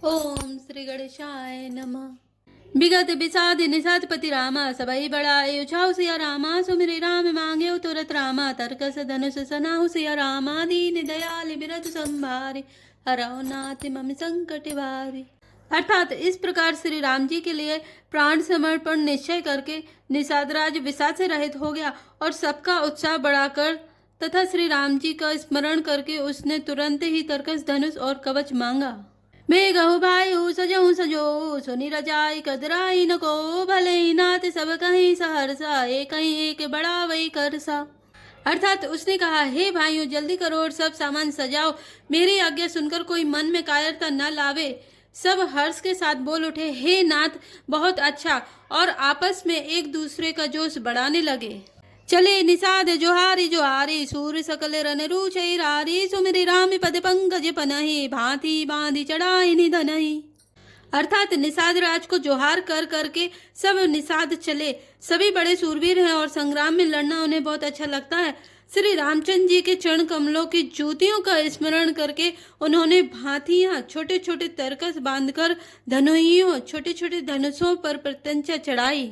ओम श्री गणेशाय नमः। विगत विषाद निषादपति रामा सबई बड़ाए उछाऊ सिया रामा सुमिरे राम मांगे तुरत रामा तरकस धनुष सनाहु सिया रामा दीन दयाल बिरत संभारे हरौ नाथ मम संकट भारी। अर्थात इस प्रकार श्री राम जी के लिए प्राण समर्पण निश्चय करके निषादराज विषाद से रहित हो गया और सबका उत्साह बढ़ाकर तथा श्री राम जी का स्मरण करके उसने तुरंत ही तरकस धनुष और कवच मांगा। मैं गहु भाई सजहु सजो सुनी रजाई कदराई न को भले नाथ सब कहीं सहरसा एक एक बड़ा वही करसा। अर्थात उसने कहा, हे भाइयों जल्दी करो और सब सामान सजाओ, मेरी आज्ञा सुनकर कोई मन में कायरता न लावे। सब हर्ष के साथ बोल उठे, हे नाथ बहुत अच्छा, और आपस में एक दूसरे का जोश बढ़ाने लगे। चले निषाद जोहारी जोहारी सूर्य सकल रन रूचई रारी सुमिरी राम पद पंकज पनहि भांति बांधी चढ़ाई निधनहि। अर्थात निषाद राज को जोहार कर करके सब निषाद चले। सभी बड़े सूरवीर हैं और संग्राम में लड़ना उन्हें बहुत अच्छा लगता है। श्री रामचंद्र जी के चरण कमलों की ज्योतियों का स्मरण करके उन्होंने भांतियां छोटे छोटे तरकस बांधकर धनुइयों छोटे छोटे धनुषों पर प्रत्यंचा चढ़ाई।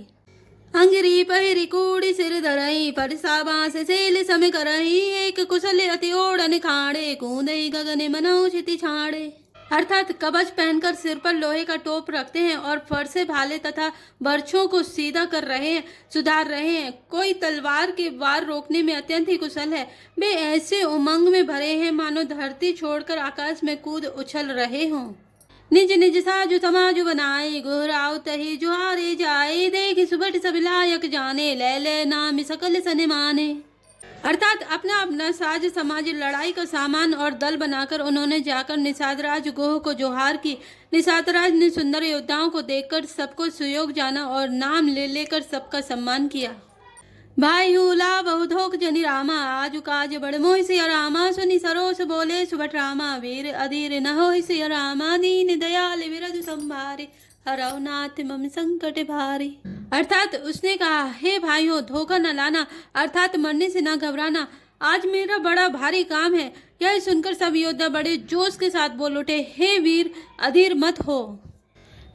अंगिरी पहिरी कूड़ी सिर धरई परसा बांस सेल सम करई एक कुशल अति ओढ़न खाड़े कूदई गगन मनौ क्षिति छाड़े। अर्थात कवच पहनकर सिर पर लोहे का टोप रखते हैं और फरसे भाले तथा बर्छों को सीधा कर रहे हैं, सुधार रहे हैं। कोई तलवार के वार रोकने में अत्यंत ही कुशल है। वे ऐसे उमंग में भरे हैं मानो धरती छोड़कर आकाश में कूद उछल रहे हों। निज निज साजु समाजु बनाए गोहराव तही जुहारे जाए देख सुबट सब लायक जाने ले ले नाम सकल सने माने। अर्थात अपना अपना साज समाज लड़ाई का सामान और दल बनाकर उन्होंने जाकर निषादराज गोह को जोहार की। निषादराज ने सुंदर योद्धाओं को देखकर सबको सुयोग जाना और नाम ले लेकर सबका सम्मान किया। भाई हुला बहुधोक जनि रामा आजु काज बड़ मोहि सिया रामा सुनि सरोस बोले सुभट रामा वीर अधीर न होहि सिया रामा दीन दयाल विरज संभारे हरौ नाथ मम संकट भारी। अर्थात उसने कहा, हे भाइयों धोखा न लाना, अर्थात मरने से न घबराना, आज मेरा बड़ा भारी काम है। यह सुनकर सब योद्धा बड़े जोश के साथ बोल उठे, हे वीर अधीर मत हो।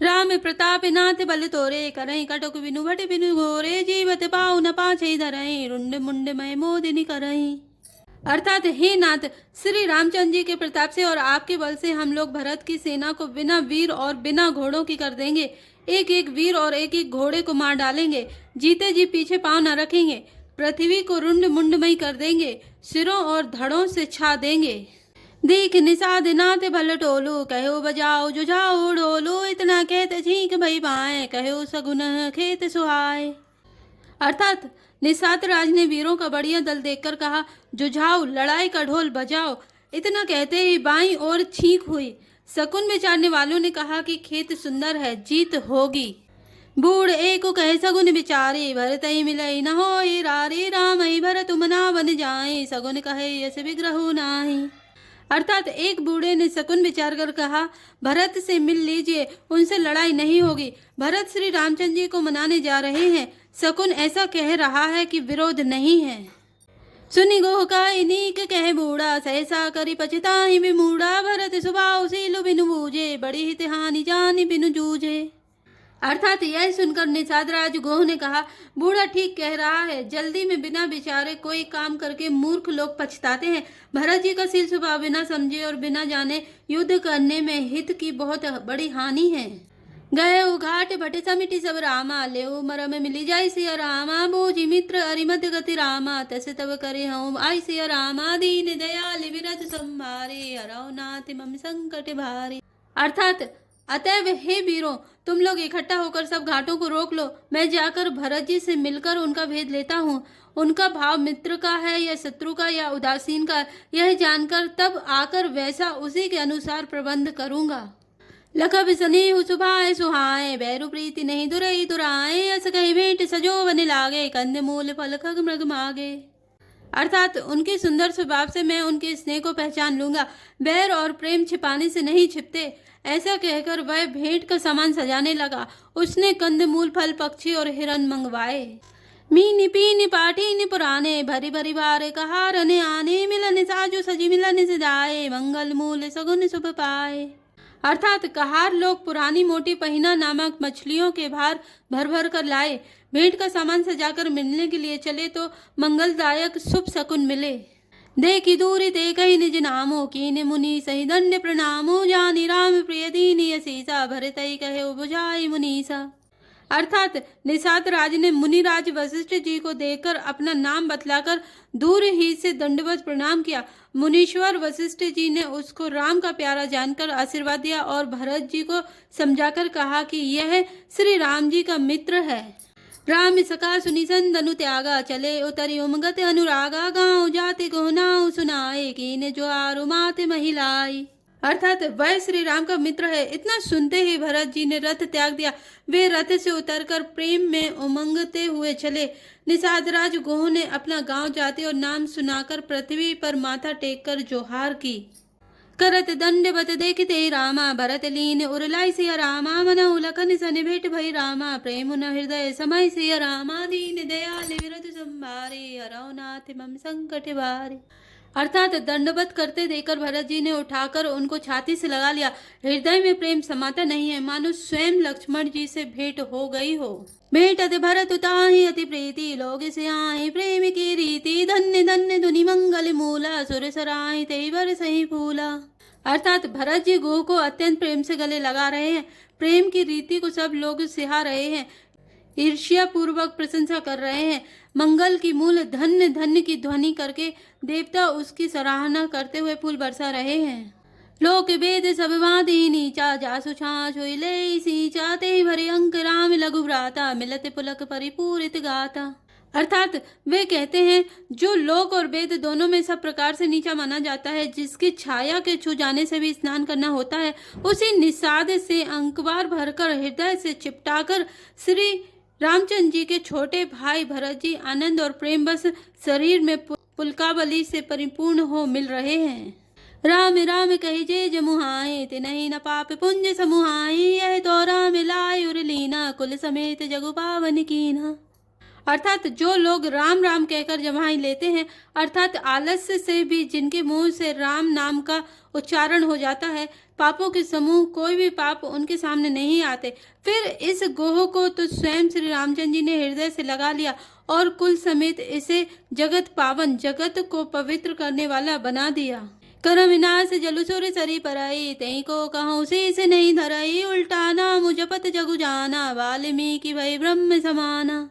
राम प्रताप नाथ बल तोरे करई कटक बिनु भट बिनु घोरे जीवत पाऊ न पाछे धरई रुंड मुंड मय मोदिनी करई। अर्थात हे नाथ श्री रामचंद्र जी के प्रताप से और आपके बल से हम लोग भरत की सेना को बिना वीर और बिना घोड़ों की कर देंगे। एक एक वीर और एक एक घोड़े को मार डालेंगे। जीते जी पीछे पांव न रखेंगे। पृथ्वी को रुंड मुंडमय कर देंगे। सिरों और धड़ों से छा देंगे। देख निषाद नाथ भल टोलू कहो बजाओ जुझाओ ढोलू इतना कहते छींक भई पाए कहो सगुन खेत सुहाए। अर्थात निषाद राज ने वीरों का बढ़िया दल देखकर कहा, जुझाओ लड़ाई का ढोल बजाओ। इतना कहते ही बाईं ओर छींक हुई। शकुन विचारने वालों ने कहा कि खेत सुंदर है, जीत होगी। बूढ़ एक कहे सगुन विचारे भरत ही मिलई न होई रारे राम ही भरत मना बन जाए सगुन कहे यस विग्रह नाही। अर्थात एक बूढ़े ने शकुन विचार कर कहा, भरत से मिल लीजिए, उनसे लड़ाई नहीं होगी। भरत श्री रामचंद्र जी को मनाने जा रहे हैं। शकुन ऐसा कह रहा है कि विरोध नहीं है। सुनि गोह का नीक कह बूढ़ा सहसा करी पछताहि विमूढ़ा भरत सुभाव सीलु बिनु बूझे बड़ी हित हानि जानि बिनु जूझे। अर्थात यह सुनकर निषादराज गोह ने कहा, बूढ़ा ठीक कह रहा है। जल्दी में बिना विचारे कोई काम करके मूर्ख लोग पछताते हैं। भरत जी का सील स्वभाव बिना समझे और बिना जाने युद्ध करने में हित की बहुत बड़ी हानि है। गए घाट भटे समिति सब रामा ले मरम मिली जाय सिया रामा बूझी मित्र अरिमद गति रामा तसे तब करे हूँ आई सिया रामा दीन दयाल विरज संभारे हरौ नाथ मम संकट भारी। अर्थात अतएव हे वीरों तुम लोग इकट्ठा होकर सब घाटों को रोक लो। मैं जाकर भरत जी से मिलकर उनका भेद लेता हूँ। उनका भाव मित्र का है या शत्रु का या उदासीन का, यह जानकर तब आकर वैसा उसी के अनुसार प्रबंध करूँगा। लखब सनी सुभाए सुहाए बैरु प्रीति नहीं दुरई दुराए अस कही भेंट सजो बन लागे कंद मूल फल खग मृग मागे। अर्थात उनके सुंदर स्वभाव से मैं उनके स्नेह को पहचान लूंगा। बैर और प्रेम छिपाने से नहीं छिपते। ऐसा कहकर वह भेंट का सामान सजाने लगा। उसने कंदमूल फल पक्षी और हिरन मंगवाए। मीनी पीनी पाठीनी पुराने भरी भरी बारे कहारने आने मिलन साजो सजी मिलन सिदाए मंगल मूल सगुन शुभ पाए। अर्थात कहार लोग पुरानी मोटी पहिना नामक मछलियों के भार भर भर कर लाए। भेंट का सामान सजाकर मिलने के लिए चले तो मंगलदायक शुभ शकुन मिले। देखी दूरी ते कही निज नामो कीने मुनि सही दंड प्रणामो जानी राम प्रिय दीनी असीसा भरे तई कहे बुझाई मुनीसा। अर्थात निषाद राज ने मुनिराज वशिष्ठ जी को देखकर अपना नाम बतलाकर दूर ही से दंडवत प्रणाम किया। मुनीश्वर वशिष्ठ जी ने उसको राम का प्यारा जानकर आशीर्वाद दिया और भरत जी को समझाकर कहा कि यह श्री राम जी का मित्र है। राम सका सुनी संदनु त्यागा चले उतरी उमगत अनुरागा गाँव जाति गोनाऊ सुनाए कीने जो आरु माते महिलाई। अर्थात वह श्री राम का मित्र है। इतना सुनते ही भरत जी ने रथ त्याग दिया। वे रथ से उतरकर प्रेम में उमंगते हुए चले। निषादराज गोह ने अपना गांव जाति और नाम सुनाकर पृथ्वी पर माथा टेककर जोहार की। करत दंडवत देखते रामा भरत लीन उरलाई सिया रामा मन उलखन सन भेट भई रामा प्रेम न हृदय समय सिया रामा दीन दयाल विरत संभारे हरौ नाथ मम संकट बारे। अर्थात दंडवत करते देकर भरत जी ने उठाकर उनको छाती से लगा लिया। हृदय में प्रेम समाता नहीं है, मानो स्वयं लक्ष्मण जी से भेंट हो गई हो। भेंट अति भरत ताहि अति प्रीति लोग से आए प्रेम की रीति धन्य धन्य धुनि मंगल मूला सुर सराय तेई बर सही फूला। अर्थात भरत जी गोह को अत्यंत प्रेम से गले लगा रहे हैं। प्रेम की रीति को सब लोग सिहा रहे हैं, ईर्ष्या पूर्वक प्रशंसा कर रहे हैं। मंगल की मूल धन्य धन्य की ध्वनि करके देवता उसकी सराहना करते हुए फूल बरसा रहे हैं। लोक वेद सब भांति नीचा जासु छाछ हुई ले सींचा ते भरे अंक राम लघु भ्राता मिलत पुलक परिपूरित गाता। अर्थात वे कहते हैं जो लोक और वेद दोनों में सब प्रकार से नीचा माना जाता है, जिसकी छाया के छू जाने से भी स्नान करना होता है, उसी निषाद से अंकवार भरकर हृदय से चिपटाकर श्री रामचंद्र जी के छोटे भाई भरत जी आनंद और प्रेम बस शरीर में पुलकावली से परिपूर्ण हो मिल रहे हैं। राम राम कही जय जमुहाए ते नहीं न पाप पुंज समुहाए यह तो राम लाय उर लीना कुल समेत जगु पावन कीना। अर्थात जो लोग राम राम कहकर जमाई लेते हैं, अर्थात आलस्य से भी जिनके मुंह से राम नाम का उच्चारण हो जाता है, पापों के समूह कोई भी पाप उनके सामने नहीं आते। फिर इस गोह को तो स्वयं श्री रामचंद्र जी ने हृदय से लगा लिया और कुल समेत इसे जगत पावन, जगत को पवित्र करने वाला बना दिया। कर विनाश जलुसुर सरी पराई तई को कहूँ शीस नहीं धराई उल्टा नाम जपत जगु जाना वाल्मीकि भई ब्रह्म समाना।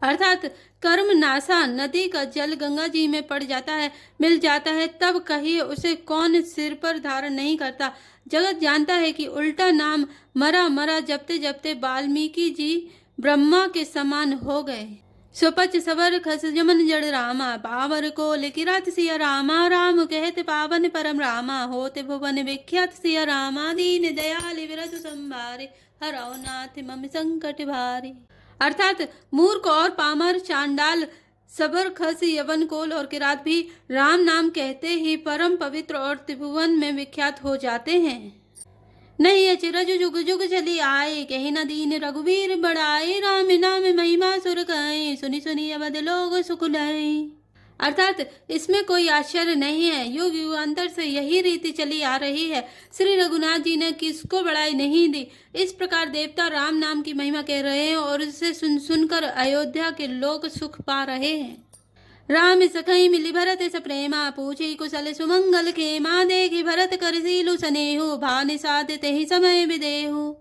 अर्थात कर्म नासा नदी का जल गंगा जी में पड़ जाता है, मिल जाता है, तब कहिए उसे कौन सिर पर धारण नहीं करता। जगत जानता है कि उल्टा नाम मरा मरा जपते जपते वाल्मीकि जी ब्रह्मा के समान हो गए। सुपच सवर खस जमन जड़ रामा पावर को लिखिरात सिया रामा राम कहते पावन परम रामा होते भुवन विख्यात सिया रामा दीन दयाल विरत संभारे हरौ नाथ मम संकट भारे। अर्थात मूर्ख और पामर चांडाल सबर खस यवन कोल और किरात भी राम नाम कहते ही परम पवित्र और त्रिभुवन में विख्यात हो जाते हैं। नहीं अचिरज जुग जुग चली आए कही न दीन रघुवीर बढ़ाए राम नाम महिमा सुर कहे सुनी सुनी अवध लोग सुख लाए। अर्थात इसमें कोई आश्चर्य नहीं है, युग युगांतर से यही रीति चली आ रही है। श्री रघुनाथ जी ने किसको बड़ाई नहीं दी। इस प्रकार देवता राम नाम की महिमा कह रहे हैं और उसे सुन सुनकर अयोध्या के लोग सुख पा रहे हैं। राम सखई मिली भरत स प्रेमा पूछी कुशल सुमंगल खेमा देखी भरत कर सीलु सनेहु भानि साध तेहि समय विदेहु।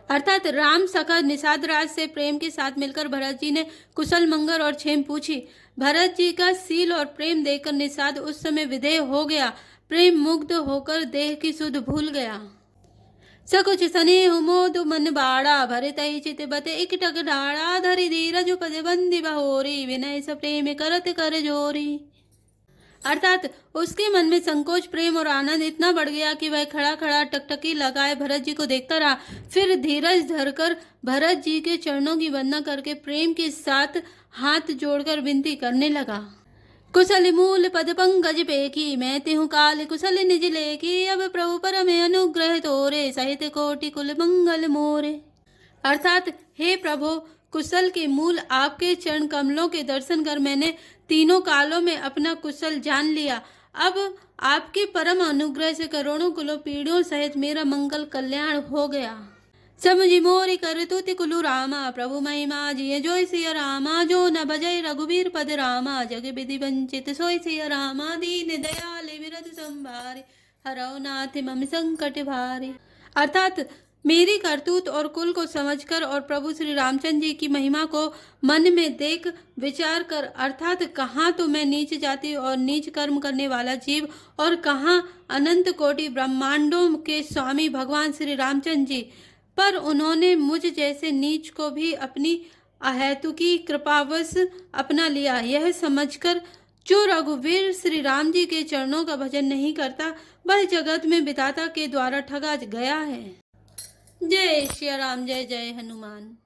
अर्थात राम सखा निषाद राज से प्रेम के साथ मिलकर भरत जी ने कुशल मंगल और क्षेम पूछी। भरत जी का सील और प्रेम देखकर निषाद उस समय विधेय हो गया, प्रेम मुग्ध होकर देह की सुध भूल गया। सकुच स्नेह मोद मन बाड़ा भरत चित बते इकटक ढाड़ा धरि धीरज पद बंदी बहोरी विनय स प्रेम करत कर जोरी। अर्थात उसके मन में संकोच प्रेम और आनंद इतना बढ़ गया कि वह खड़ा खड़ा टकटकी लगाए भरत जी को देखता रहा। फिर धीरज धरकर भरत जी के चरणों की वंदना करके प्रेम के साथ हाथ जोड़कर विनती करने लगा। कुशल मूल पद पंकज पेकी मैं तिहु काल कुशल निज लेकी अब प्रभु पर में अनुग्रह तोरे सहित कोटि कुल मंगल मोरे। अर्थात हे प्रभु, कुशल के मूल आपके चरण कमलों के दर्शन कर मैंने तीनों कालों में अपना कुशल जान लिया। अब आपके परम अनुग्रह से करोड़ों कुलों पीढ़ियों सहित मेरा मंगल कल्याण हो गया। समझी मोरी कर तुति कुलु रामा, प्रभु महिमा जिय जोय सिया रामा, जो न भजय रघुवीर पद रामा, जग विधि वंचित सोय सिया रामा, दीन दयाल विरत संभारे, हरौ नाथ मम संकट भारे। अर्थात मेरी करतूत और कुल को समझकर और प्रभु श्री रामचंद्र जी की महिमा को मन में देख विचार कर, अर्थात कहाँ तो मैं नीच जाति और नीच कर्म करने वाला जीव और कहाँ अनंत कोटि ब्रह्मांडों के स्वामी भगवान श्री रामचंद्र जी, पर उन्होंने मुझ जैसे नीच को भी अपनी अहेतुकी कृपावश अपना लिया। यह समझकर जो रघुवीर श्री राम जी के चरणों का भजन नहीं करता, वह जगत में विधाता के द्वारा ठगा गया है। जय श्री राम, जय जय हनुमान।